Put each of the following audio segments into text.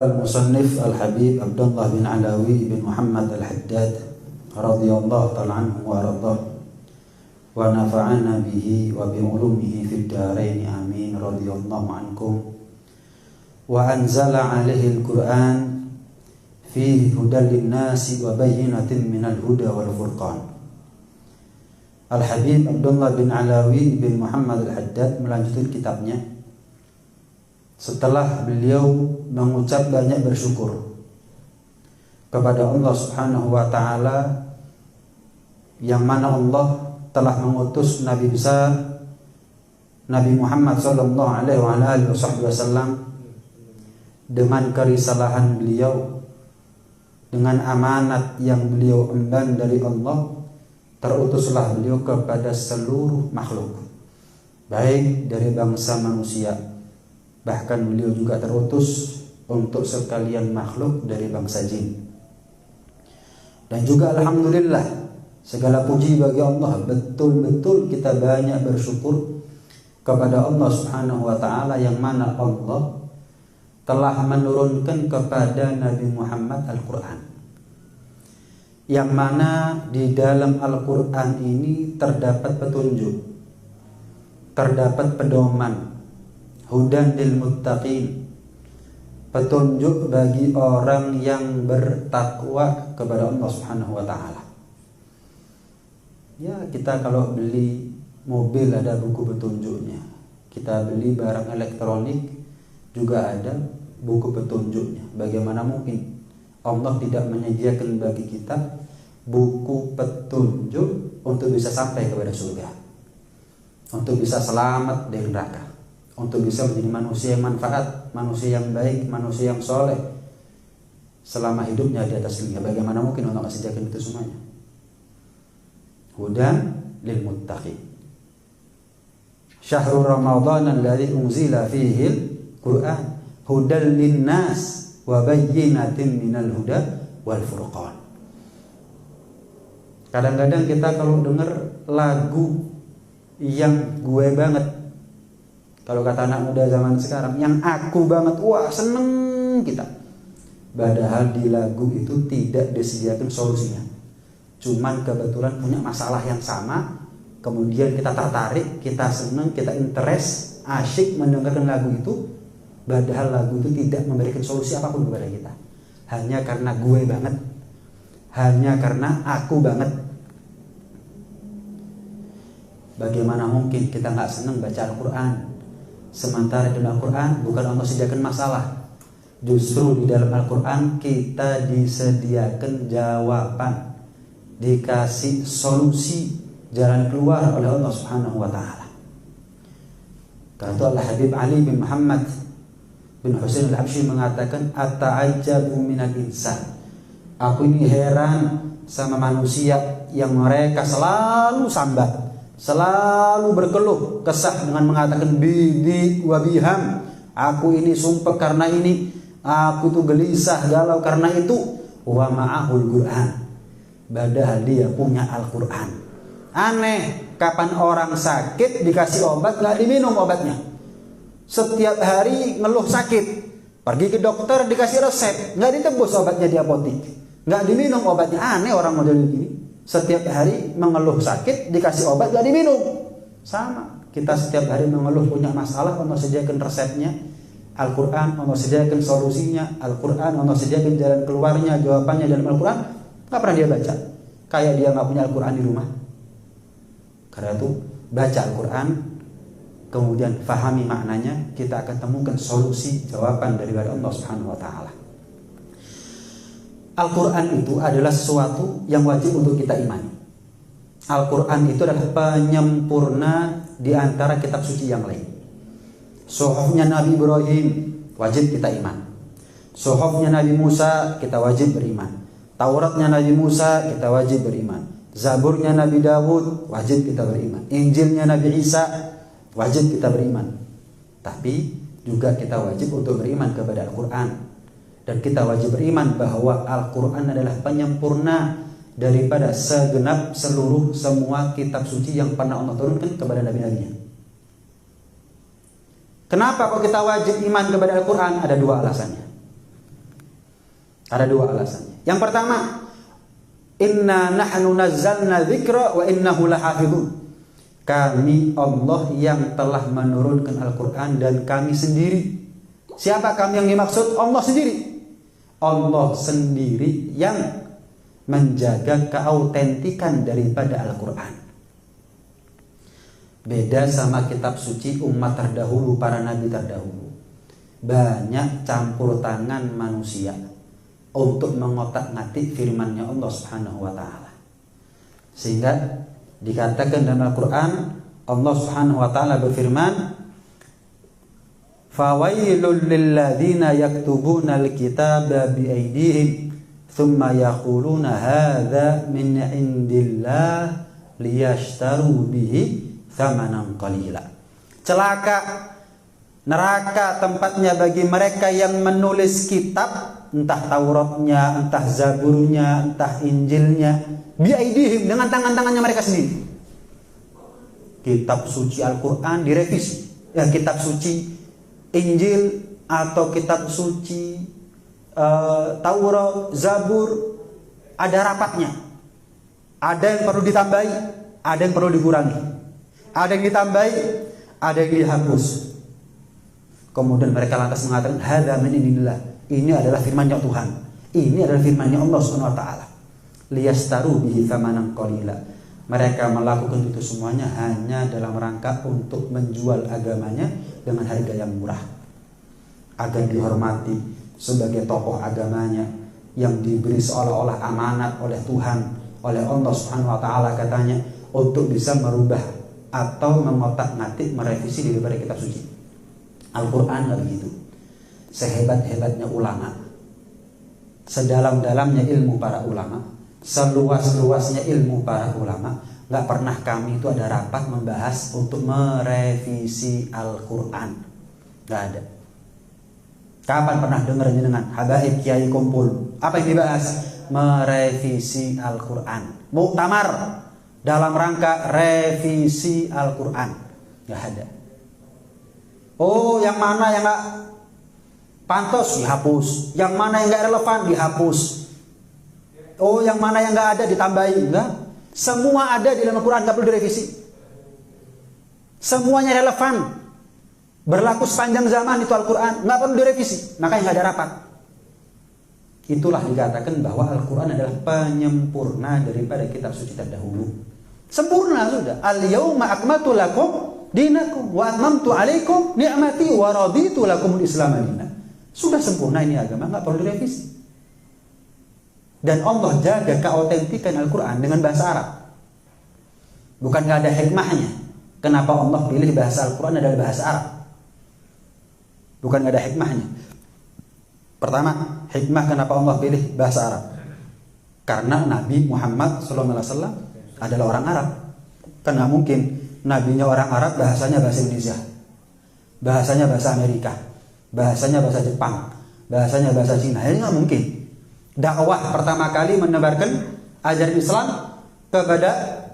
Al-Musannif Al-Habib Abdullah bin Alawi bin Muhammad Al-Haddad radhiyallahu ta'ala anhu wa radhah wa nafa'ana bihi wa bi ulumihi fid dharain amin radhiyallahu ankum wa anzala alaihi al-Qur'an fihi hudan lin-nasi wa bayyinatin minal huda wal furqan. Al-Habib Abdullah bin Alawi bin Muhammad Al-Haddad melanjutkan kitabnya setelah beliau mengucap banyak bersyukur kepada Allah Subhanahu wa taala, yang mana Allah telah mengutus Nabi besar Nabi Muhammad sallallahu alaihi wasallam dengan kerisalahan beliau, dengan amanat yang beliau emban dari Allah. Terutuslah beliau kepada seluruh makhluk, baik dari bangsa manusia, bahkan beliau juga terutus untuk sekalian makhluk dari bangsa jin. Dan juga alhamdulillah, segala puji bagi Allah, betul-betul kita banyak bersyukur kepada Allah Subhanahu wa taala, yang mana Allah telah menurunkan kepada Nabi Muhammad Al-Qur'an, yang mana di dalam Al-Qur'an ini terdapat petunjuk, terdapat pedoman, hudan lil muttaqin, petunjuk bagi orang yang bertakwa kepada Allah Subhanahu wa taala. Ya, kita kalau beli mobil ada buku petunjuknya. Kita beli barang elektronik juga ada buku petunjuknya. Bagaimana mungkin Allah tidak menyediakan bagi kita buku petunjuk untuk bisa sampai kepada surga, untuk bisa selamat dari neraka, untuk bisa menjadi manusia yang manfaat, manusia yang baik, manusia yang soleh selama hidupnya di atas dunia. Bagaimana mungkin Allah sediakan itu semuanya? Hudan lil muttaqin. Syahrul Ramadan alladzi unzila fihi al-Qur'an hudan lin-nas wa bayyinatin minal huda wal furqan. Kadang-kadang kita kalau dengar lagu yang gue banget, kalau kata anak muda zaman sekarang, yang aku banget, wah seneng kita. Padahal di lagu itu tidak disediakan solusinya. Cuman kebetulan punya masalah yang sama, kemudian kita tertarik, kita seneng, kita interest, asyik mendengarkan lagu itu. Padahal lagu itu tidak memberikan solusi apapun kepada kita. Hanya karena gue banget, hanya karena aku banget. Bagaimana mungkin kita gak senang baca Al-Quran, sementara dalam Al-Quran bukan Allah sediakan masalah. Justru di dalam Al-Quran kita disediakan jawaban, dikasih solusi, jalan keluar oleh Allah Subhanahu wa ta'ala. Karena itu Al-Habib Ali bin Muhammad bin Husain Al-Habsyi mengatakan, ata'ajjabu minal insan, aku ini heran sama manusia yang mereka selalu sambat, selalu berkeluh kesah dengan mengatakan bidi wa biham, aku ini sumpah karena ini, aku tuh gelisah galau karena itu, wa ma'ahul Qur'an, padahal dia punya Al-Qur'an. Aneh, kapan orang sakit dikasih obat gak diminum obatnya. Setiap hari ngeluh sakit, pergi ke dokter dikasih resep, nggak ditebus obatnya di apotek, nggak diminum obatnya. Aneh orang model ini, setiap hari mengeluh sakit dikasih obat nggak diminum. Sama, kita setiap hari mengeluh punya masalah, Allah sediakan resepnya Al-Quran, Allah sediakan solusinya Al-Quran, Allah sediakan jalan keluarnya, jawabannya dalam Al-Quran. Nggak pernah dia baca, kayak dia nggak punya Al-Quran di rumah. Karena itu baca Al-Quran, kemudian fahami maknanya, kita akan temukan solusi, jawaban dari Allah Subhanahu wa taala. Al-Qur'an itu adalah sesuatu yang wajib untuk kita imani. Al-Qur'an itu adalah penyempurna di antara kitab suci yang lain. Suhufnya Nabi Ibrahim wajib kita iman. Suhufnya Nabi Musa kita wajib beriman. Tauratnya Nabi Musa kita wajib beriman. Zaburnya Nabi Dawud wajib kita beriman. Injilnya Nabi Isa wajib kita beriman. Tapi juga kita wajib untuk beriman kepada Al-Quran. Dan kita wajib beriman bahwa Al-Quran adalah penyempurna daripada segenap seluruh semua kitab suci yang pernah Allah turunkan kepada nabi-nabinya. Kenapa kok kita wajib iman kepada Al-Quran? Ada dua alasannya. Ada dua alasannya. Yang pertama, inna nahnu nazzalna dzikra wa innahu lahafizun. Kami Allah yang telah menurunkan Al-Quran dan kami sendiri. Siapa kami yang dimaksud? Allah sendiri. Allah sendiri yang menjaga keautentikan daripada Al-Quran. Beda sama kitab suci umat terdahulu, para nabi terdahulu. Banyak campur tangan manusia untuk mengotak-ngatik firman-Nya Allah Subhanahu wa taala. Sehingga dikatakan dalam Al-Quran, Allah Subhanahu wa taala berfirman, "Fawailul lilladzina yaktubuna al-kitaba biaydihim thumma yaquluna hadza min indillah liyashtaru bihi thamanan qalila." Celaka, neraka tempatnya bagi mereka yang menulis kitab, entah Tauratnya, entah Zaburnya, entah Injilnya, biaidihim, dengan tangan-tangannya mereka sendiri. Kitab suci Al-Quran direvisi. Ya, kitab suci Injil atau kitab suci Taurat, Zabur, ada rapatnya. Ada yang perlu ditambahi, ada yang perlu dikurangi. Ada yang ditambahi, ada yang dihapus. Kemudian mereka lantas mengatakan, hadza min indillah. Ini adalah firman-Nya Tuhan. Ini adalah firman-Nya Allah Subhanahu wa taala. Liyastaru bihi thamanan qalila. Mereka melakukan itu semuanya hanya dalam rangka untuk menjual agamanya dengan harga yang murah. Agar dihormati sebagai tokoh agamanya yang diberi seolah-olah amanat oleh Tuhan, oleh Allah Subhanahu wa taala katanya, untuk bisa merubah atau mengotak-ngatik, merevisi daripada kitab suci. Al-Quran nggak begitu. Sehebat-hebatnya ulama, sedalam-dalamnya ilmu para ulama, seluas-luasnya ilmu para ulama, nggak pernah kami itu ada rapat membahas untuk merevisi Al-Quran. Nggak ada. Kapan pernah dengar dengan habaib kiai kumpul? Apa yang dibahas? Merevisi Al-Quran. Muktamar dalam rangka revisi Al-Quran. Nggak ada. Oh, yang mana yang nggak pantas dihapus, yang mana yang nggak relevan dihapus. Oh, yang mana yang nggak ada ditambahin. Enggak. Semua ada di dalam Al-Quran, nggak perlu direvisi. Semuanya relevan, berlaku sepanjang zaman itu Al-Quran, nggak perlu direvisi. Makanya nggak ada rapat. Itulah dikatakan bahwa Al-Quran adalah penyempurna daripada kitab suci terdahulu. Sempurna sudah. Al-yauma akmaltu lakum dinakum wa atmamtu alaikum ni'mati wa raditu lakumul Islam dinan. Sudah sempurna ini agama, nggak perlu direvisi. Dan Allah jaga keautentikan Al-Quran dengan bahasa Arab. Bukan nggak ada hikmahnya. Kenapa Allah pilih bahasa Al-Quran adalah bahasa Arab? Bukan nggak ada hikmahnya. Pertama, hikmah kenapa Allah pilih bahasa Arab? Karena Nabi Muhammad SAW adalah orang Arab. Kan nggak mungkin nabinya orang Arab, bahasanya bahasa Indonesia, bahasanya bahasa Amerika, bahasanya bahasa Jepang, bahasanya bahasa Cina. Ini nggak mungkin. Dakwah pertama kali menebarkan ajaran Islam kepada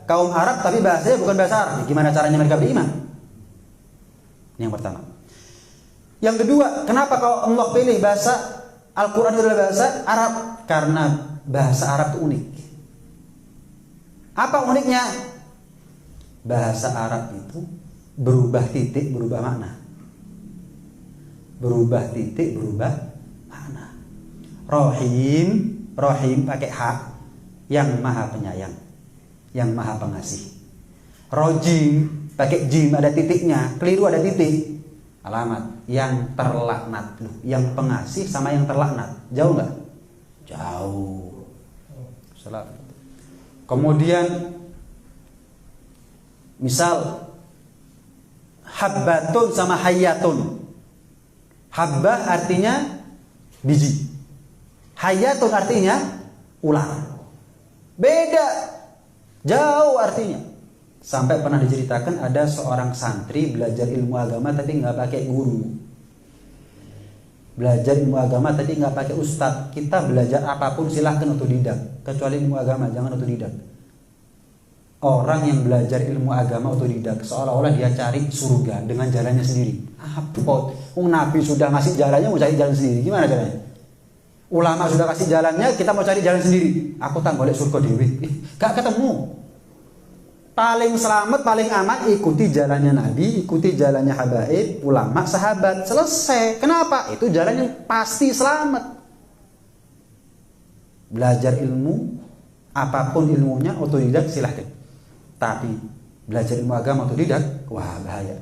kaum Arab, tapi bahasanya bukan bahasa Arab. Gimana caranya mereka beriman? Ini yang pertama. Yang kedua, kenapa kalau Allah pilih bahasa Al-Quran adalah bahasa Arab? Karena bahasa Arab itu unik. Apa uniknya? Bahasa Arab itu berubah titik, berubah makna. Berubah titik, berubah makna. Rohim pakai hak, yang maha penyayang, yang maha pengasih. Rojim pakai jim, ada titiknya, keliru ada titik. Alamat, yang terlaknat. Yang pengasih sama yang terlaknat, jauh nggak? Jauh. Salah. Kemudian misal habbatun sama hayyatun. Habbah artinya biji, hayyatun artinya ular. Beda, jauh artinya. Sampai pernah diceritakan ada seorang santri belajar ilmu agama tapi nggak pakai guru. Belajar ilmu agama tapi nggak pakai ustadz. Kita belajar apapun silahkan otodidak, kecuali ilmu agama jangan otodidak. Orang yang belajar ilmu agama otodidak seolah-olah dia cari surga dengan jalannya sendiri. Apa? Nabi sudah ngasih jalannya, mau cari jalan sendiri. Gimana caranya? Ulama sudah kasih jalannya, kita mau cari jalan sendiri. Aku tak golek surga dewi. Gak ketemu. Paling selamat, paling aman ikuti jalannya Nabi, ikuti jalannya habaib, ulama, sahabat. Selesai. Kenapa? Itu jalan yang pasti selamat. Belajar ilmu, apapun ilmunya, otodidak silahkan. Tapi belajar ilmu agama otodidak, wah bahaya.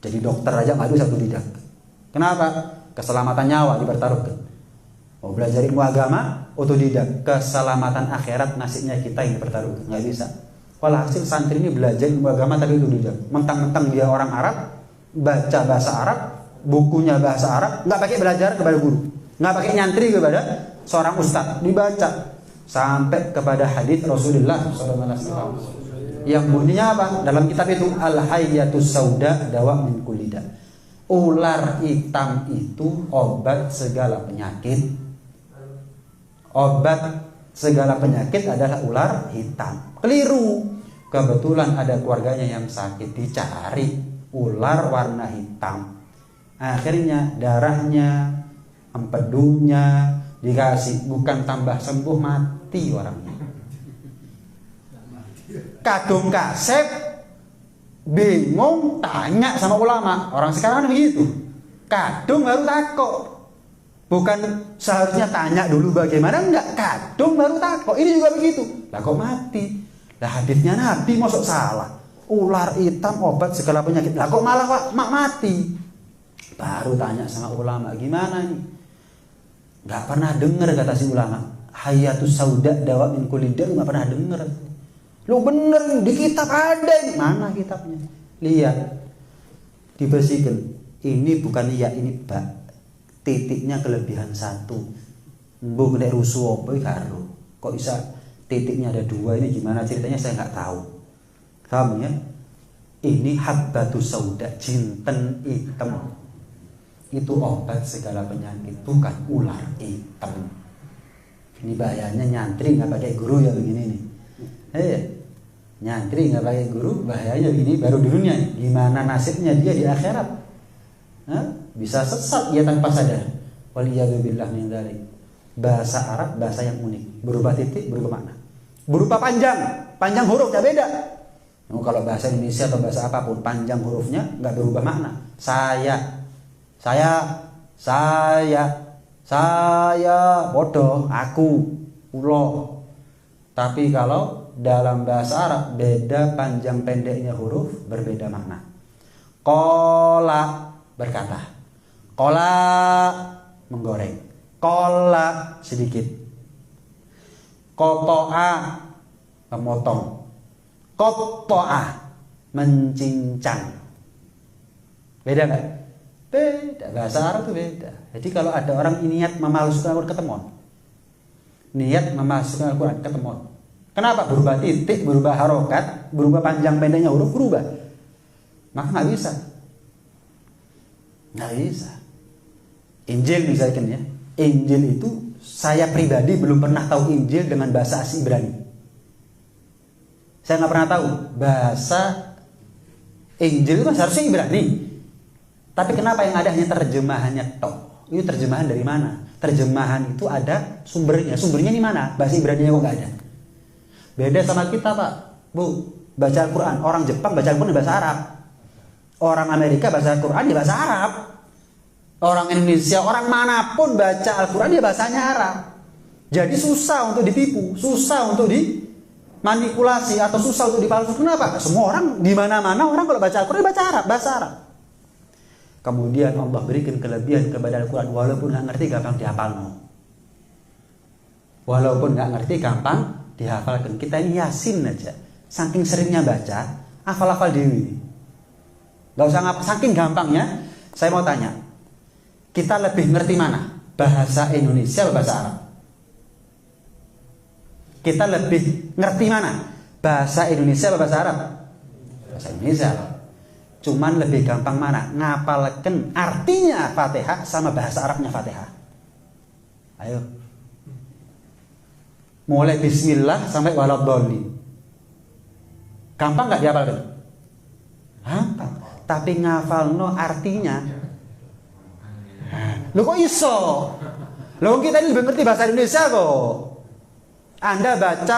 Jadi dokter aja nggak bisa otodidak. Kenapa? Keselamatan nyawa dipertaruhkan. Mau belajar ilmu agama, otodidak, keselamatan akhirat nasibnya kita yang dipertaruhkan, nggak bisa. Walhasil santri ini belajar ilmu agama tapi otodidak. Mentang-mentang dia orang Arab, baca bahasa Arab, bukunya bahasa Arab, nggak pakai belajar kepada guru, nggak pakai nyantri kepada seorang ustadz, dibaca sampai kepada hadis Rasulullah SAW. Yang bunyinya apa? Dalam kitab itu Al-Hayyatus Sauda dawa min kulli da. Ular hitam itu obat segala penyakit. Obat segala penyakit adalah ular hitam. Keliru. Kebetulan ada keluarganya yang sakit, dicari ular warna hitam. Akhirnya darahnya, empedunya dikasih, bukan tambah sembuh, mati orangnya. Kadung kasep bingung, tanya sama ulama. Orang sekarang begitu, kadung baru takut. Bukan seharusnya tanya dulu bagaimana, enggak, kadung baru takut. Ini juga begitu. Lah kok mati? Lah hadisnya Nabi masuk salah. Ular hitam obat segala penyakit. Lah kok malah mati? Baru tanya sama ulama, gimana nih? Enggak pernah dengar kata si ulama. Hayyatus Sauda dawa min kulli da, enggak pernah dengar. Lu bener di kitab ada ini. Mana kitabnya? Lihat. Dibersihkan. Ini bukan ya, ini ba. Titiknya kelebihan satu. Mbok nek rusuh apa karo. Kok bisa titiknya ada dua, ini gimana ceritanya saya nggak tahu. Paham ya? Ini habbatus sauda, jinten hitam. Itu obat segala penyakit, bukan ular hitam. Ini bahayanya nyantri nggak pakai guru ya begini nih. Nyantri nggak pakai guru, bahayanya begini baru di dunia. Gimana nasibnya dia di akhirat? Bisa sesat dia tanpa sadar. Waliyadzubillah min dzalik. Bahasa Arab bahasa yang unik, berupa titik, berupa makna, berupa panjang hurufnya beda. Kalau bahasa Indonesia atau bahasa apapun, panjang hurufnya nggak berubah makna. Saya, bodoh, aku, ulo. Tapi kalau dalam bahasa Arab beda panjang pendeknya huruf, berbeda makna. Kola berkata, kola menggoreng, kola sedikit, kotoa memotong, kotoa mencincang. Beda nggak? Beda. Bahasa Arab itu beda. Jadi kalau ada orang niat memalsukan Al-Quran, ketemuan. Niat memalsukan Al-Quran, ketemuan. Kenapa? Berubah titik, berubah harokat, berubah panjang pendeknya huruf, berubah. Maka nggak bisa. Nggak bisa. Injil misalkan ya. Injil itu saya pribadi belum pernah tahu Injil dengan bahasa asli Ibrani. Saya nggak pernah tahu bahasa Injil itu seharusnya Ibrani. Tapi kenapa yang ada hanya terjemahannya tok? Itu terjemahan dari mana? Terjemahan itu ada sumbernya. Sumbernya di mana? Bahasa Ibrani kok nggak ada. Beda sama kita, Pak. Bu, baca Al-Quran. Orang Jepang baca Al-Quran di bahasa Arab. Orang Amerika baca Al-Quran di bahasa Arab. Orang Indonesia, orang manapun baca Al-Quran dia bahasanya Arab. Jadi susah untuk ditipu, susah untuk dimanipulasi atau susah untuk dipalsu. Kenapa? Semua orang di mana-mana orang kalau baca Al-Quran baca Arab, bahasa Arab. Kemudian Allah berikan kelebihan kepada Al-Quran walaupun nggak ngerti gampang dihafal. Walaupun nggak ngerti gampang dihafalkan. Kita ini Yasin aja, saking seringnya baca, hafal-hafal dewi. Gak usah saking gampangnya. Saya mau tanya, kita lebih ngerti mana? Bahasa Indonesia atau bahasa Arab? Kita lebih ngerti mana? Bahasa Indonesia atau bahasa Arab? Bahasa Indonesia. Cuman lebih gampang mana? Ngapalkan artinya Fatihah sama bahasa Arabnya Fatihah. Ayo. Mulai bismillah sampai waladhdallin. Gampang nggak dihafalkan? Gampang. Tapi ngafalno artinya. Lu kok iso? Loh kita ini lebih ngerti bahasa Indonesia kok. Anda baca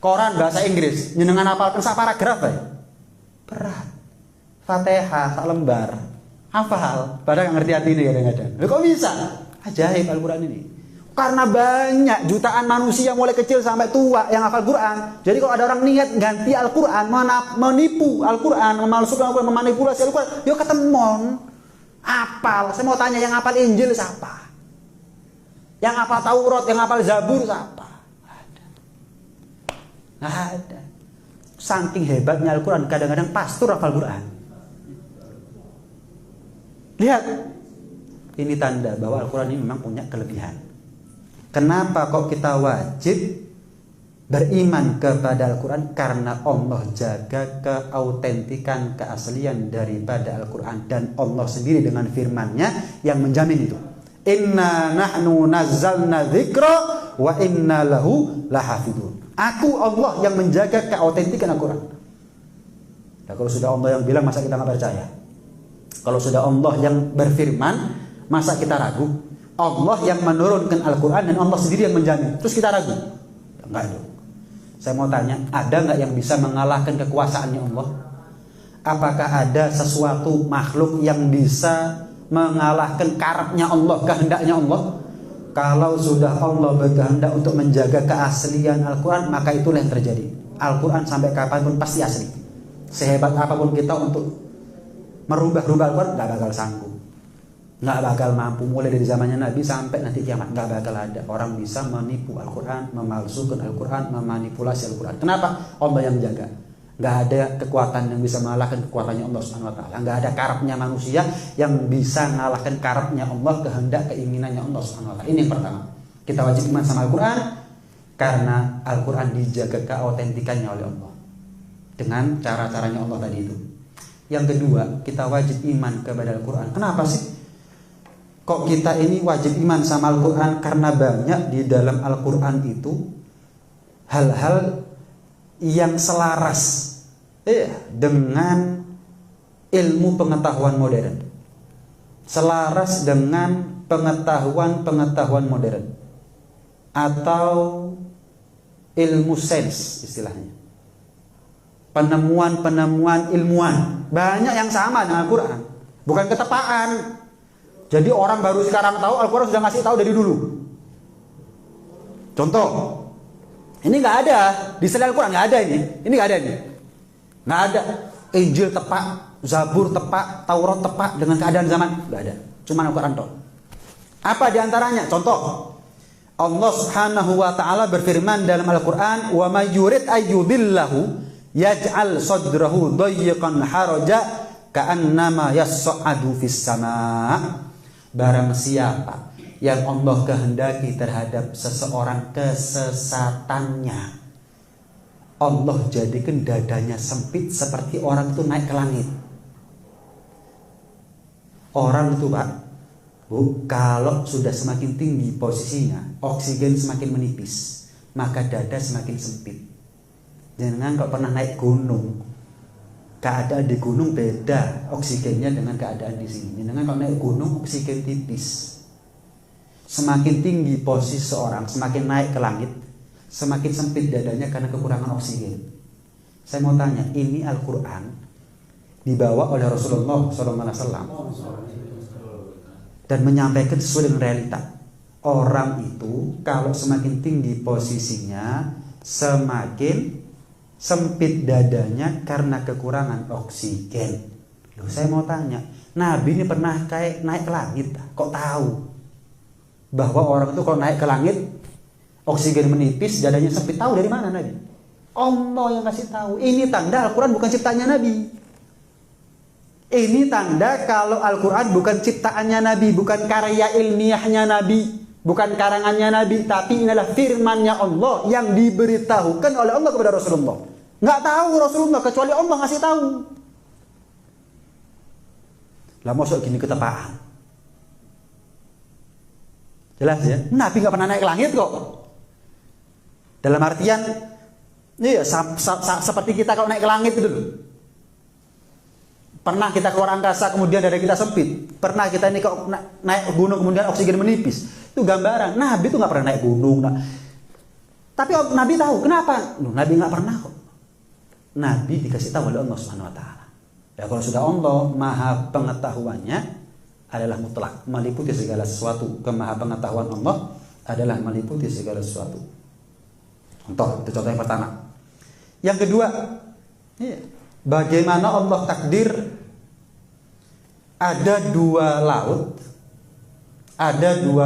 koran bahasa Inggris, nyenengan hafalkan sak paragraf ya? Berat. Fatihah sak lembar. Hafal, padahal nggak ngerti arti ini kadang-kadang. Loh kok bisa? Ajaib Al-Quran ini. Karena banyak jutaan manusia mulai kecil sampai tua yang hafal Quran. Jadi kalau ada orang niat ganti Al-Quran, menipu Al-Quran, memalsukan Al-Quran, memanipulasi Al-Quran, yuk ketemon. Apal. Saya mau tanya yang hafal Injil siapa? Yang hafal Taurat, yang hafal Zabur siapa? Nggak ada. Saking hebatnya Al-Quran, kadang-kadang pastor hafal Quran. Lihat. Ini tanda bahwa Al-Quran ini memang punya kelebihan. Kenapa kok kita wajib beriman kepada Al-Quran? Karena Allah jaga keautentikan, keaslian daripada Al-Quran. Dan Allah sendiri dengan firman-Nya yang menjamin itu. Inna nahnu nazzalna dzikra wa inna lahu lahafidun. Aku Allah yang menjaga keautentikan Al-Quran. Nah, kalau sudah Allah yang bilang, masa kita nggak percaya? Kalau sudah Allah yang berfirman, masa kita ragu? Allah yang menurunkan Al-Quran dan Allah sendiri yang menjamin. Terus kita ragu? Enggak dong. Saya mau tanya, ada nggak yang bisa mengalahkan kekuasaannya Allah? Apakah ada sesuatu makhluk yang bisa mengalahkan karepnya Allah, kehendaknya Allah? Kalau sudah Allah berkehendak untuk menjaga keaslian Al-Quran, maka itulah yang terjadi. Al-Quran sampai kapanpun pasti asli. Sehebat apapun kita untuk merubah-rubah Al-Quran, nggak bakal sanggup. Nggak bakal mampu. Mulai dari zamannya Nabi sampai nanti kiamat, nggak bakal ada orang bisa menipu Al-Quran, memalsukan Al-Quran, memanipulasi Al-Quran. Kenapa? Allah yang jaga. Nggak ada kekuatan yang bisa mengalahkan kekuatannya Allah Subhanahu Wa Taala. Nggak ada karepnya manusia yang bisa mengalahkan karepnya Allah, kehendak keinginannya Allah Subhanahu Wa Taala. Ini yang pertama. Kita wajib iman sama Al-Quran karena Al-Quran dijaga keautentikannya oleh Allah dengan cara-caranya Allah tadi itu. Yang kedua, kita wajib iman kepada Al-Quran. Kenapa sih? Kok kita ini wajib iman sama Al-Quran? Karena banyak di dalam Al-Quran itu hal-hal yang selaras dengan ilmu pengetahuan modern. Selaras dengan pengetahuan modern. Atau ilmu sains istilahnya. Penemuan-penemuan ilmuwan. Banyak yang sama dengan Al-Quran. Bukan ketepaan. Jadi orang baru sekarang tahu, Al-Quran sudah ngasih tahu dari dulu. Contoh, ini nggak ada di selain Al-Quran, nggak ada ini nggak ada ini, nggak ada. Injil tepak, Zabur tepak, Taurat tepak dengan keadaan zaman, nggak ada. Cuma Al-Quran toh. Apa diantaranya? Contoh, Allah Subhanahu Wa Taala berfirman dalam Al-Quran, wa may yurid ayyudillahu yaj'al sadrahu dayyiqan haraja ka'annama yas'adu fis sama'. Barang siapa yang Allah kehendaki terhadap seseorang kesesatannya, Allah jadikan dadanya sempit seperti orang itu naik ke langit. Orang itu Pak, Bu, kalau sudah semakin tinggi posisinya, oksigen semakin menipis, maka dada semakin sempit. Jangan kok pernah naik gunung, keadaan di gunung beda oksigennya dengan keadaan di sini. Dengan kalau naik gunung oksigen tipis. Semakin tinggi posisi seorang, semakin naik ke langit, semakin sempit dadanya karena kekurangan oksigen. Saya mau tanya, ini Al-Quran dibawa oleh Rasulullah SAW dan menyampaikan sesuai dengan realita. Orang itu kalau semakin tinggi posisinya, semakin sempit dadanya karena kekurangan oksigen. Loh, saya mau tanya, Nabi ini pernah kayak naik ke langit, kok tahu bahwa orang itu kalau naik ke langit oksigen menipis, dadanya sempit? Tahu dari mana Nabi? Allah yang kasih tahu. Ini tanda Al-Quran bukan ciptaannya Nabi. Ini tanda kalau Al-Quran bukan ciptaannya Nabi, bukan karya ilmiahnya Nabi, bukan karangannya Nabi, tapi ini adalah firmannya Allah yang diberitahukan oleh Allah kepada Rasulullah. Nggak tahu Rasulullah kecuali Allah ngasih tahu. Lah masuk gini ketepaan. Jelas ya, Nabi nggak pernah naik ke langit kok. Dalam artian, iya, seperti kita kalau naik ke langit itu dulu. Pernah kita keluar angkasa kemudian dada kita sempit. Pernah kita ini naik gunung kemudian oksigen menipis. Itu gambaran. Nabi itu nggak pernah naik gunung. Tapi Nabi tahu. Kenapa? Nabi nggak pernah kok. Nabi dikasih tahu oleh Allah Subhanahu Wa Taala. Ya kalau sudah Allah maha pengetahuannya adalah mutlak, meliputi segala sesuatu. Kemaha pengetahuan Allah adalah meliputi segala sesuatu. Itu contoh yang pertama. Yang kedua, bagaimana Allah takdir ada dua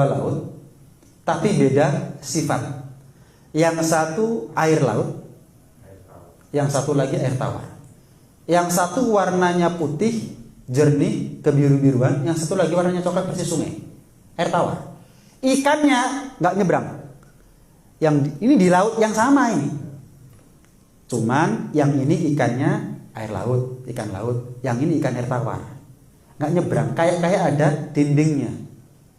laut, tapi beda sifat. Yang satu air laut, yang satu lagi air tawar. Yang satu warnanya putih, jernih, kebiru-biruan. Yang satu lagi warnanya coklat persis sungai, air tawar. Ikannya nggak nyebrang. Yang ini di laut yang sama ini. Cuman yang ini ikannya air laut, ikan laut. Yang ini ikan air tawar. Nggak nyebrang, kayak ada dindingnya.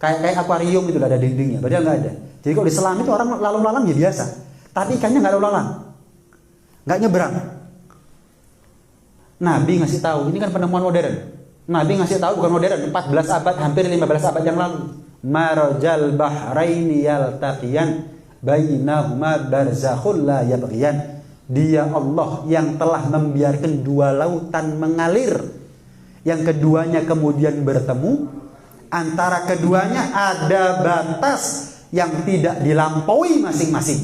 Kayak akuarium itu ada dindingnya, padahal nggak ada. Jadi kalau di selam itu orang lalu-lalang ya biasa. Tapi ikannya nggak lalu-lalang, nggak nyebrang. Nabi ngasih tahu, ini kan penemuan modern. Nabi ngasih tahu bukan modern, 14 abad, hampir 15 abad yang lalu. Marajal bahraini yaltaqiyan bainahuma barzakhul la yabghiyan. Dia Allah yang telah membiarkan dua lautan mengalir, yang keduanya kemudian bertemu. Antara keduanya ada batas yang tidak dilampaui masing-masing.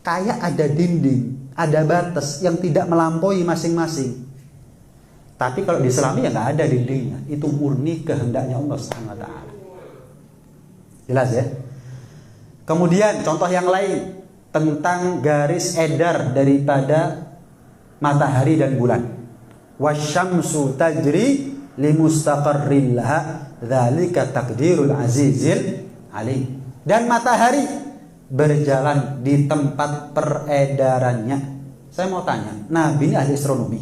Kayak ada dinding, ada batas yang tidak melampaui masing-masing. Tapi kalau di Islami ya nggak ada dindingnya. Itu murni kehendaknya Allah Subhanahu Wa Taala. Jelas ya? Kemudian contoh yang lain tentang garis edar daripada matahari dan bulan. Wasyamsu tajri limustaqarrin laha dzalika taqdirul azizil alim. Dan matahari berjalan di tempat peredarannya. Saya mau tanya, Nabi ini ahli astronomi.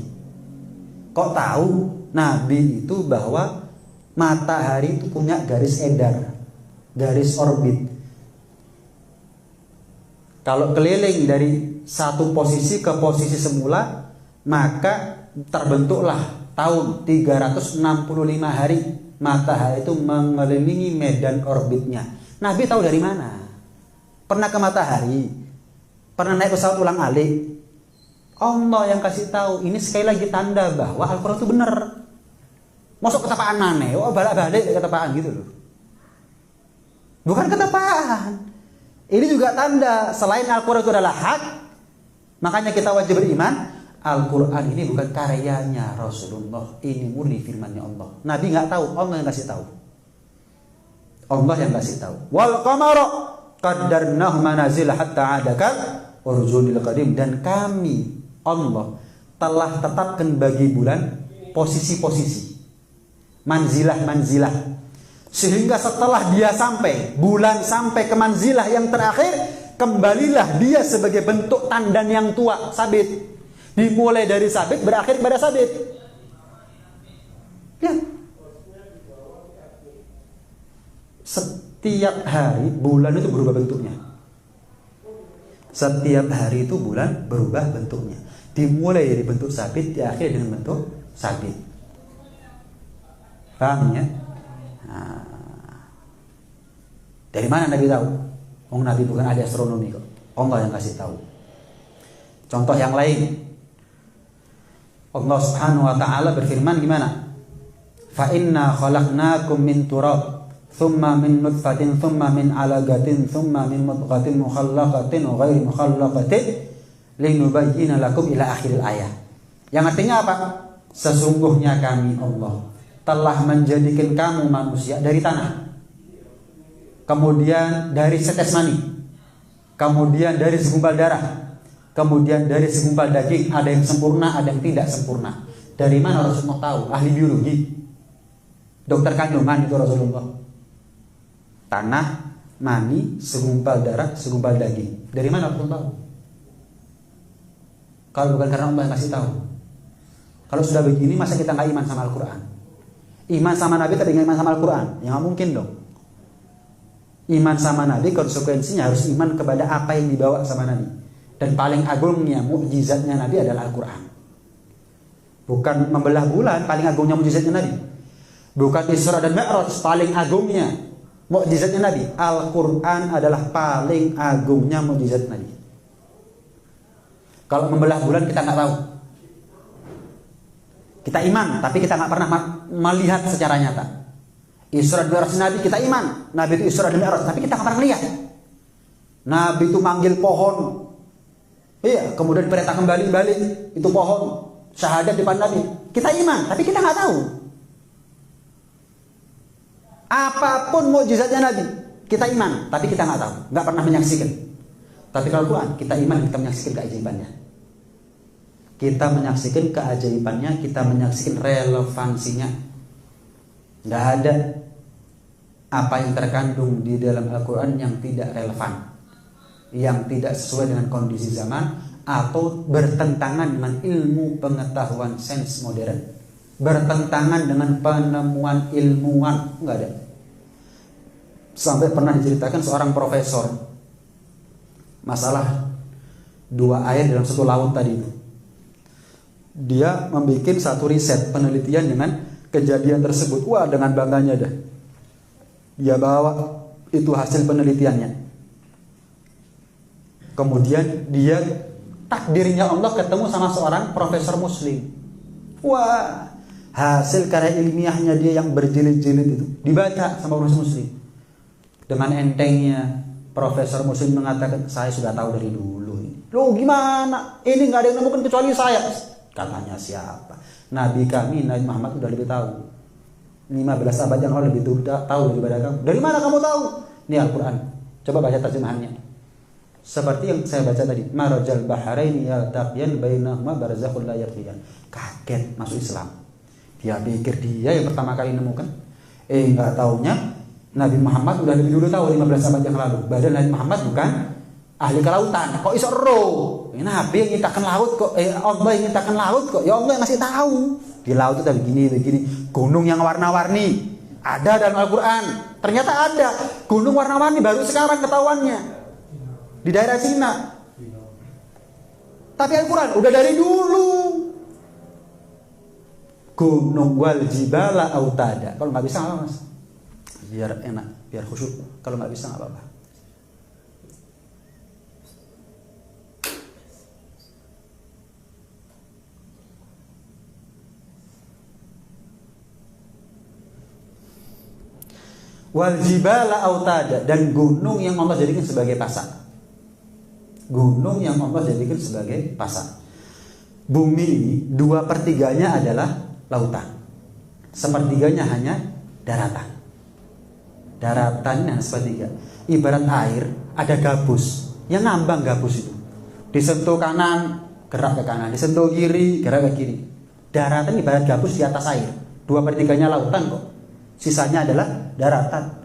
Kok tahu Nabi itu bahwa matahari itu punya garis edar, garis orbit? Kalau keliling dari satu posisi ke posisi semula, maka terbentuklah tahun 365 hari matahari itu mengelilingi medan orbitnya. Nabi tahu dari mana? Pernah ke matahari? Pernah naik pesawat ulang-alik? Allah yang kasih tahu. Ini sekali lagi tanda bahwa Al-Quran itu benar. Masuk ketapaan mana? Oh balik-balik ketapaan gitu loh. Bukan ketapaan. Ini juga tanda selain Al-Quran itu adalah hak, makanya kita wajib beriman. Al-Quran ini bukan karyanya Rasulullah, ini murni firmannya Allah. Nabi nggak tahu, Allah yang kasih tahu. Allah yang kasih tahu. Wal qamara qaddarnahu manazil hatta adaka urjunil qadim. Dan kami Allah telah tetapkan bagi bulan posisi-posisi, manzilah-manzilah, sehingga setelah dia sampai, bulan sampai ke manzilah yang terakhir, kembalilah dia sebagai bentuk tandan yang tua, sabit. Dimulai dari sabit, berakhir pada sabit. Ya. Setiap hari bulan itu berubah bentuknya. Setiap hari itu bulan berubah bentuknya. Dimulai dari bentuk sabit, diakhiri dengan bentuk sabit. Paham ya? Dari mana Nabi tahu? Nabi bukan ahli astronomi kok. Allah yang kasih tahu. Contoh yang lain. Allah Subhanahu wa taala berfirman gimana? Fa inna khalaqnakum min turab, thumma min nutfatin, thumma min 'alaqatin, thumma min mudghatin mukhallaqatin wa ghairi mukhallaqatin linubayyana lakum ila akhiril ayat. Yang artinya apa? Sesungguhnya kami Allah telah menjadikan kamu manusia dari tanah, kemudian dari setes mani, kemudian dari segumpal darah, kemudian dari segumpal daging. Ada yang sempurna, ada yang tidak sempurna. Dari mana Rasulullah tahu? Ahli biologi, dokter kandungan itu Rasulullah. Tanah, mani, segumpal darah, segumpal daging. Dari mana Rasulullah tahu? Kalau bukan karena Allah yang kasih tahu. Kalau sudah begini, masa kita nggak iman sama Al-Quran? Iman sama Nabi tapi nggak iman sama Al-Quran? Ya nggak mungkin dong. Iman sama Nabi konsekuensinya harus iman kepada apa yang dibawa sama Nabi. Dan paling agungnya mukjizatnya Nabi adalah Al-Quran. Bukan membelah bulan, paling agungnya mukjizatnya Nabi. Bukan Isra dan Mi'raj, paling agungnya mukjizatnya Nabi. Al-Quran adalah paling agungnya mukjizat Nabi. Kalau membelah bulan kita nggak tahu. Kita iman, tapi kita nggak pernah melihat secara nyata. Isra dan Mi'raj Nabi kita iman. Nabi itu Isra dan Mi'raj, tapi kita nggak pernah lihat. Nabi itu manggil pohon. Iya, kemudian perintah kembali itu pohon. Syahadat di depan Nabi. Kita iman, tapi kita nggak tahu. Apapun mukjizatnya Nabi, kita iman, tapi kita nggak tahu, nggak pernah menyaksikan. Tapi kalau Quran, kita iman, kita menyaksikan keajaibannya. Kita menyaksikan keajaibannya, kita menyaksikan relevansinya. Nggak ada apa yang terkandung di dalam Al-Quran yang tidak relevan, yang tidak sesuai dengan kondisi zaman, atau bertentangan dengan ilmu pengetahuan sains modern, bertentangan dengan penemuan ilmuwan. Enggak ada. Sampai pernah diceritakan seorang profesor masalah 2 air dalam 1 laut tadi itu. Dia membuat satu riset penelitian dengan kejadian tersebut. Wah, dengan bangganya dah. Dia bawa itu hasil penelitiannya. Kemudian dia takdirnya Allah ketemu sama seorang profesor muslim. Wah, hasil karya ilmiahnya dia yang berjilid-jilid itu dibaca sama profesor muslim. Dengan entengnya profesor muslim mengatakan, saya sudah tahu dari dulu ini. Loh gimana? Ini nggak ada yang nemukan kecuali saya. Katanya siapa? Nabi kami, Nabi Muhammad sudah lebih tahu. 15 abad yang lalu lebih tahu daripada kamu. Dari mana kamu tahu? Ini Al-Quran. Coba baca terjemahannya. Seperti yang saya baca tadi, marajal baharaini yaltaqiyan bainahuma barzakhun la yabghiyan. Kaget masuk Islam. Dia pikir dia yang pertama kali nemukan. Enggak taunya Nabi Muhammad udah lebih dulu tahu 15 abad yang lalu. Padahal Nabi Muhammad bukan ahli kelautan. Kok iso ero? Nabi yang nyiptakan laut kok, Allah yang nyiptakan laut kok. Ya Allah yang ngasih tahu. Di laut itu ada begini. Gunung yang warna-warni ada dalam Al-Quran. Ternyata ada gunung warna-warni baru sekarang ketahuannya. Di daerah Cina. Tapi Al-Quran udah dari dulu. Gunung wal jibala autada. Kalau nggak bisa apa mas? Biar enak, biar khusyuk. Kalau nggak bisa nggak apa-apa. Wal jibala autada, dan gunung yang Allah jadikan sebagai pasak. Gunung yang Allah jadikan sebagai pasak. Bumi ini 2/3-nya adalah lautan, 1/3-nya hanya daratan. Daratan hanya 1/3. Ibarat air, ada gabus yang ngambang. Gabus itu disentuh kanan, gerak ke kanan, disentuh kiri, gerak ke kiri. Daratan ibarat gabus di atas air. 2/3-nya lautan kok, sisanya adalah daratan.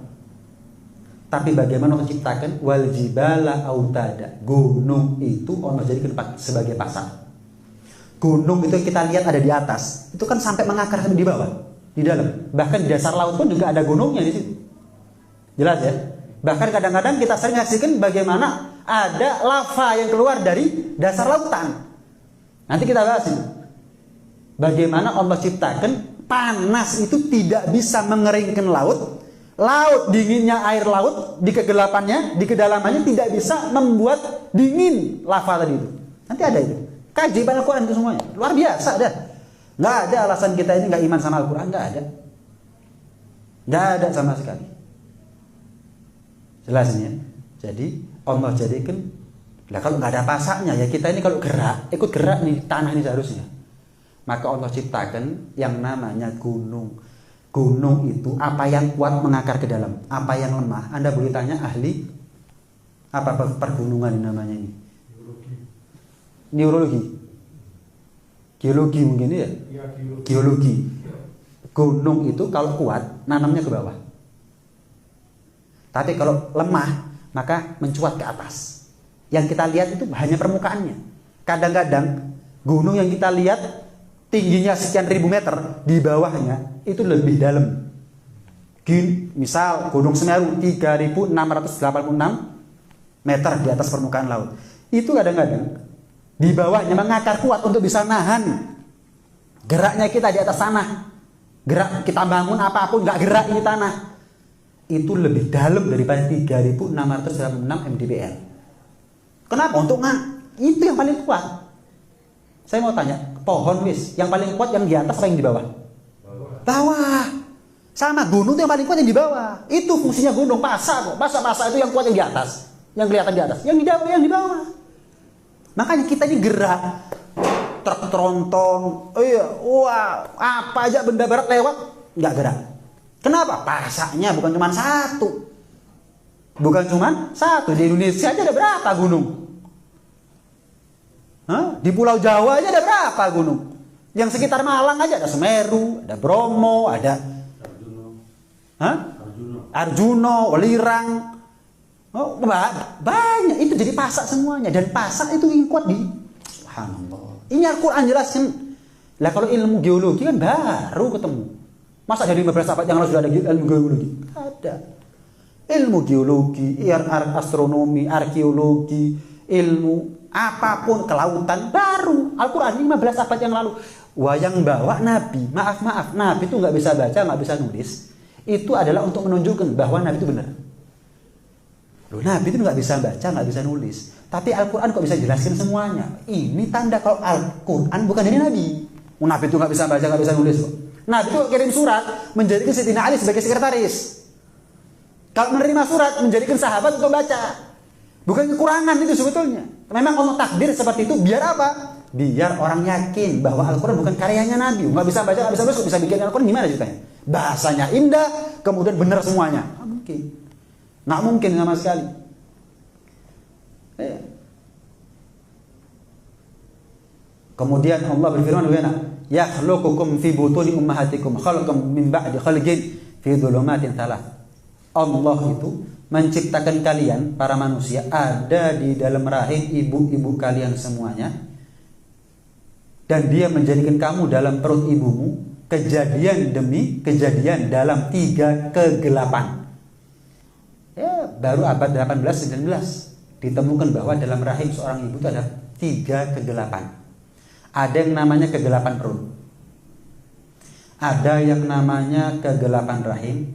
Tapi bagaimana Allah ciptakan wal jibala autada. Gunung itu Allah jadikan sebagai pasak. Gunung itu kita lihat ada di atas, itu kan sampai mengakar sampai di bawah, di dalam. Bahkan di dasar laut pun juga ada gunungnya di situ. Jelas ya? Bahkan kadang-kadang kita sering nyaksikan bagaimana ada lava yang keluar dari dasar lautan. Nanti kita bahas ini. Bagaimana Allah ciptakan panas itu tidak bisa mengeringkan laut. Laut, dinginnya air laut di kegelapannya, di kedalamannya tidak bisa membuat dingin lava tadi itu. Nanti ada itu. Kaji Al-Quran itu semuanya. Luar biasa dah. Nggak ada alasan kita ini nggak iman sama Al-Quran, nggak ada. Nggak ada sama sekali. Jelasnya. Jadi Allah jadikan. Lah kalau nggak ada pasaknya ya kita ini kalau gerak, ikut gerak nih tanah ini seharusnya. Maka Allah ciptakan yang namanya gunung. Gunung itu apa yang kuat mengakar ke dalam, apa yang lemah. Anda boleh tanya ahli apa pergunungan namanya ini? Neurologi. Geologi mungkin ya? Geologi. Gunung itu kalau kuat nanamnya ke bawah. Tapi kalau lemah maka mencuat ke atas. Yang kita lihat itu hanya permukaannya. Kadang-kadang gunung yang kita lihat tingginya sekian ribu meter, di bawahnya itu lebih dalam. Misal Gunung Semeru 3686 meter di atas permukaan laut. Itu kadang-kadang di bawahnya mengakar kuat untuk bisa nahan geraknya kita di atas tanah. Gerak kita bangun apapun nggak gerak ini tanah. itu lebih dalam daripada 3.686 mdpl. Kenapa? Itu yang paling kuat. Saya mau tanya, pohon yang paling kuat yang di atas apa yang di bawah? Bawah. Sama gunung itu yang paling kuat yang di bawah. Itu fungsinya gunung, pasak kok. Pasak itu yang kuat yang di atas. Yang kelihatan di atas. Yang di bawah. Makanya kita ini gerak. Truk tronton. Wah, apa aja benda berat lewat nggak gerak. Kenapa? Pasaknya bukan cuma satu. Di Indonesia aja ada berapa gunung? Di Pulau Jawa aja ada berapa gunung? Yang sekitar Malang aja ada Semeru, ada Bromo, ada Arjuno, Welirang. Banyak itu jadi pasak semuanya, dan pasak itu yang kuat di subhanallah. Ini Al-Quran jelaskan. Lah kalau ilmu geologi kan baru ketemu. Masa dari 15 abad yang lalu sudah ada ilmu geologi? Ada. Ilmu geologi, astronomi, arkeologi, ilmu apapun kelautan baru Al-Quran 15 abad yang lalu. Yang bawa Nabi, maaf Nabi itu nggak bisa baca, nggak bisa nulis. Itu adalah untuk menunjukkan bahwa Nabi itu benar. Nabi itu nggak bisa baca, nggak bisa nulis, tapi Al-Quran kok bisa jelaskan semuanya. Ini tanda kalau Al-Quran bukan dari Nabi. Nabi itu nggak bisa baca, nggak bisa nulis kok. Nabi itu kirim surat menjadikan Sayyidina Ali sebagai sekretaris. Kalau menerima surat menjadikan sahabat untuk baca. Bukan kekurangan itu sebetulnya. Memang Allah takdir seperti itu biar apa? Biar orang yakin bahwa Al-Quran bukan karyanya Nabi. Nggak bisa baca, nggak bisa nulis, kok bisa bikin Al-Quran gimana ceritanya? Bahasanya indah, kemudian benar semuanya. Nggak mungkin sama sekali. Kemudian Allah berfirman, yakhluqukum fi butuni ummahatikum khalqan min ba'di khalqin fi dhulumatin thalath. Allah itu menciptakan kalian para manusia ada di dalam rahim ibu-ibu kalian semuanya, dan Dia menjadikan kamu dalam perut ibumu kejadian demi kejadian dalam 3 kegelapan. Baru abad 18-19 ditemukan bahwa dalam rahim seorang ibu itu ada 3 kegelapan. Ada yang namanya kegelapan perut, ada yang namanya kegelapan rahim,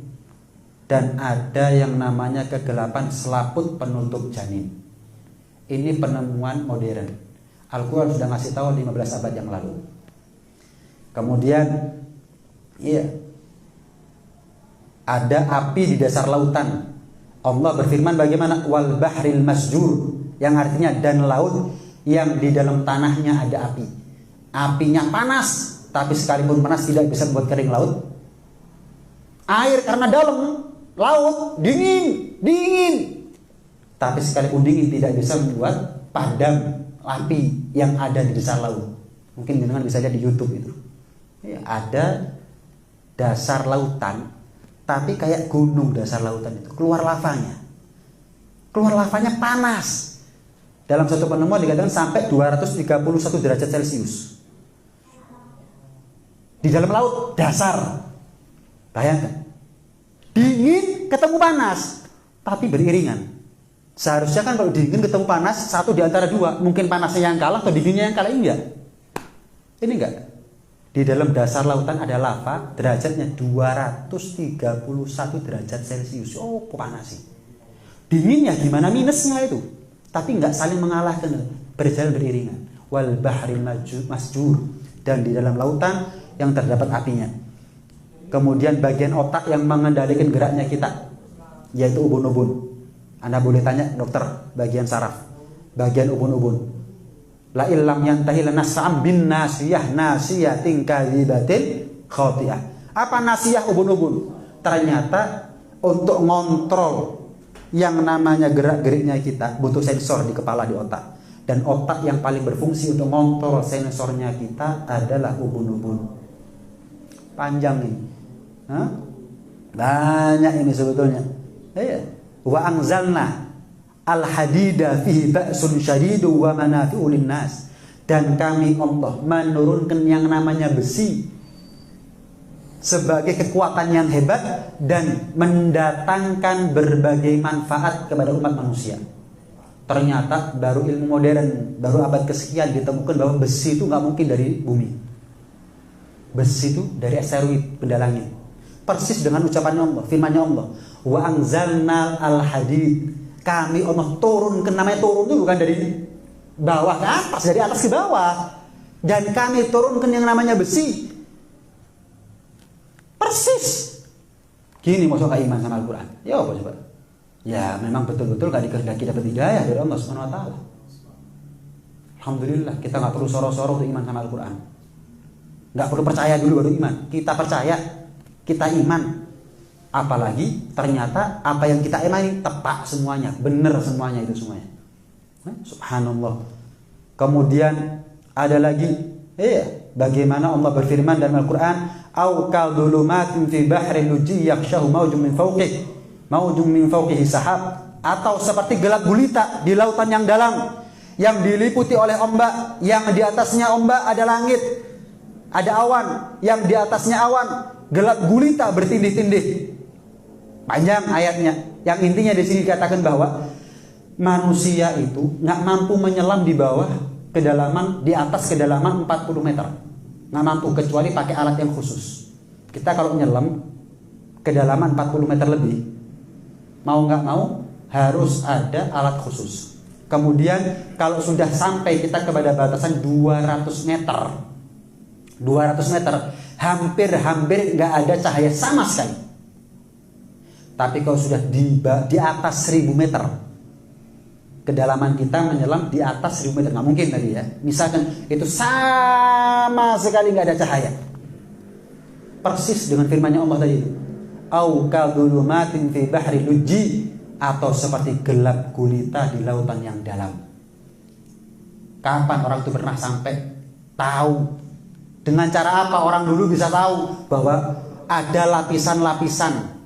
dan ada yang namanya kegelapan selaput penutup janin. Ini penemuan modern. Al-Quran sudah ngasih tahu 15 abad yang lalu. Kemudian ada api di dasar lautan. Allah berfirman bagaimana? Wal bahril masjur, yang artinya dan laut yang di dalam tanahnya ada api. Apinya panas, tapi sekalipun panas tidak bisa membuat kering laut. Air karena dalam laut dingin, tapi sekalipun dingin tidak bisa membuat padam api yang ada di dasar laut. Mungkin dengan bisa aja di YouTube itu. Ada dasar lautan, tapi kayak gunung dasar lautan itu keluar lavanya panas. Dalam satu penemuan dikatakan sampai 231 derajat Celcius di dalam laut dasar. Bayangkan, dingin ketemu panas, tapi beriringan. Seharusnya kan kalau dingin ketemu panas, satu di antara dua, mungkin panasnya yang kalah atau dinginnya yang kalah. Ini enggak. Di dalam dasar lautan ada lava, derajatnya 231 derajat Celcius. Oh, kok panas sih? Dinginnya gimana minusnya itu? Tapi enggak saling mengalahkan, berjalan beriringan. Wal bahril masjur, dan di dalam lautan yang terdapat apinya. Kemudian bagian otak yang mengendalikan geraknya kita, yaitu ubun-ubun. Anda boleh tanya dokter bagian saraf, bagian ubun-ubun. La illam yantahi lanas'am bin nasiyah nasiyatin kadhibatin khati'ah. Apa nasiyah ubun-ubun? Ternyata untuk ngontrol yang namanya gerak-geriknya kita butuh sensor di kepala, di otak. Dan otak yang paling berfungsi untuk ngontrol sensornya kita adalah ubun-ubun. Panjang nih. Banyak ini sebetulnya. Wa anzalna al-hadida fihi ba'sun syadidu wa manafi'u linnas. Dan kami Allah menurunkan yang namanya besi sebagai kekuatan yang hebat dan mendatangkan berbagai manfaat kepada umat manusia. Ternyata baru ilmu modern, baru abad kesekian ditemukan bahwa besi itu nggak mungkin dari bumi. Besi itu dari asteroid, benda langit. Persis dengan ucapannya Allah, firmannya Allah. Wa anzalna al-hadid. Kami Allah turunkan, namanya turun itu bukan dari bawah ke atas, dari atas ke bawah. Dan kami turunkan yang namanya besi. Persis. Gini masuk ke iman sama Al-Quran. Ya apa coba? Ya memang betul-betul gak dikehendaki dapat hidayah dari Allah Subhanahu wa taala. Alhamdulillah kita gak perlu soro-soro untuk iman sama Al-Quran. Gak perlu percaya dulu baru iman. Kita percaya, kita iman. Apalagi ternyata apa yang kita imani tepat semuanya, benar semuanya itu semuanya. Subhanallah. Kemudian ada lagi, bagaimana Allah berfirman dalam Al-Quran, "Au kadulumatin fi bahri lujji yakhshahu mawjun min fawqihi sahab," atau seperti gelap gulita di lautan yang dalam yang diliputi oleh ombak, yang di atasnya ombak ada langit, ada awan, yang di atasnya awan, gelap gulita bertindih-tindih. Panjang ayatnya. Yang intinya di sini dikatakan bahwa manusia itu nggak mampu menyelam di bawah kedalaman, di atas kedalaman 40 meter. Nggak mampu kecuali pakai alat yang khusus. Kita kalau nyelam kedalaman 40 meter lebih, mau nggak mau harus ada alat khusus. Kemudian kalau sudah sampai kita kepada batasan 200 meter, hampir nggak ada cahaya sama sekali. Tapi kalau sudah di atas 1000 meter, kedalaman kita menyelam di atas 1000 meter, nggak mungkin tadi ya. Misalkan itu sama sekali nggak ada cahaya. Persis dengan firman-Nya Allah tadi. Au kadulumatin fi bahri lujji, atau seperti gelap gulita di lautan yang dalam. Kapan orang itu pernah sampai tahu? Dengan cara apa orang dulu bisa tahu bahwa ada lapisan-lapisan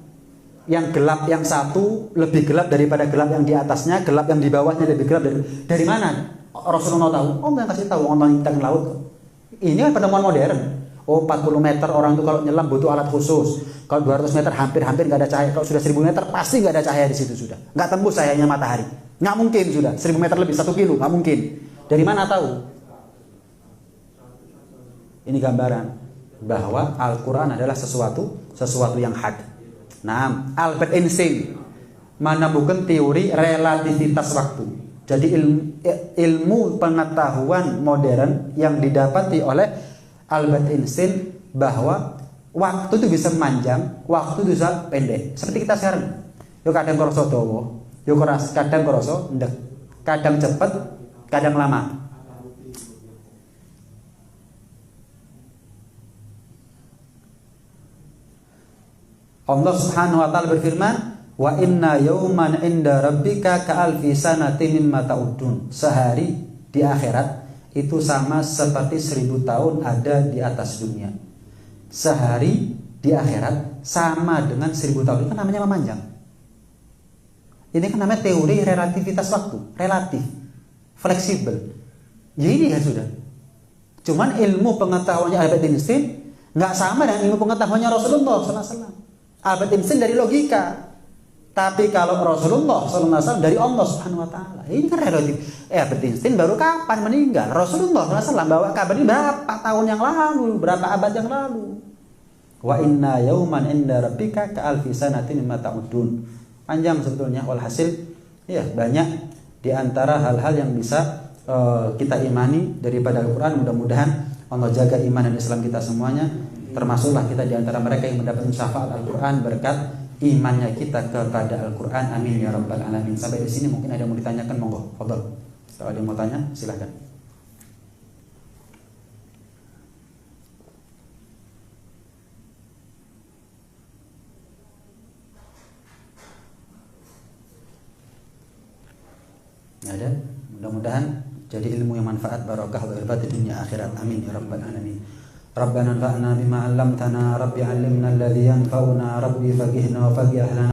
yang gelap, yang satu lebih gelap daripada gelap yang di atasnya, gelap yang di bawahnya lebih gelap dari mana? Rasulullah tahu. Oh, nggak kasih tahu orang yang di laut. Ini kan penemuan modern. Oh, 40 meter orang itu kalau nyelam butuh alat khusus. Kalau 200 meter hampir nggak ada cahaya. Kalau sudah 1000 meter pasti nggak ada cahaya di situ sudah. Nggak tembus cahayanya matahari. Nggak mungkin sudah. 1000 meter lebih 1 kilo nggak mungkin. Dari mana tahu? Ini gambaran bahwa Al-Quran adalah sesuatu yang hak. Nah, Albert Einstein menemukan teori relativitas waktu. Jadi ilmu pengetahuan modern yang didapati oleh Albert Einstein bahwa waktu itu bisa panjang, waktu itu bisa pendek. Seperti kita sekarang. Yo kadang kroso dawa, yo kadang kroso ndek, kadang cepat, kadang lama. Allah Subhanahu wa taala berfirman, "Wa inna yawman 'inda rabbika ka'alfi sanatin mimma ta'udun." Sehari di akhirat itu sama seperti 1000 tahun ada di atas dunia. Sehari di akhirat sama dengan 1000 tahun. Itu kan namanya memanjang. Ini kan namanya teori relativitas waktu, relatif, fleksibel. Ya ini kan sudah. Cuman ilmu pengetahuannya Albert Einstein nggak sama dengan ilmu pengetahuannya Rasulullah SAW. Albert Einstein dari logika, tapi kalau Rasulullah SAW dari Allah Subhanahu Wa Taala. Ini kan relatif. Albert Einstein baru kapan meninggal? Rasulullah SAW bawa kabar ini berapa tahun yang lalu, berapa abad yang lalu. Wa inna yauman inda rabbika ka'alfi sanatin mimma ta'udun. Panjang sebetulnya. Walhasil, ya banyak di antara hal-hal yang bisa kita imani daripada Al-Quran. Mudah-mudahan Allah jaga iman dan Islam kita semuanya. Termasuklah kita di antara mereka yang mendapat syafaat Al-Quran berkat imannya kita kepada Al-Quran. Amin ya rabbal alamin. Sampai di sini mungkin ada yang mau ditanyakan, monggo. Fadhal. Kalau ada yang mau tanya, silakan. Ada. Mudah-mudahan jadi ilmu yang manfaat, barakah, berkah di dunia akhirat. Amin ya rabbal alamin. ربنا انفعنا بما علمتنا رب علمنا الذي ينفعنا ربي فقهنا وفقه أهلنا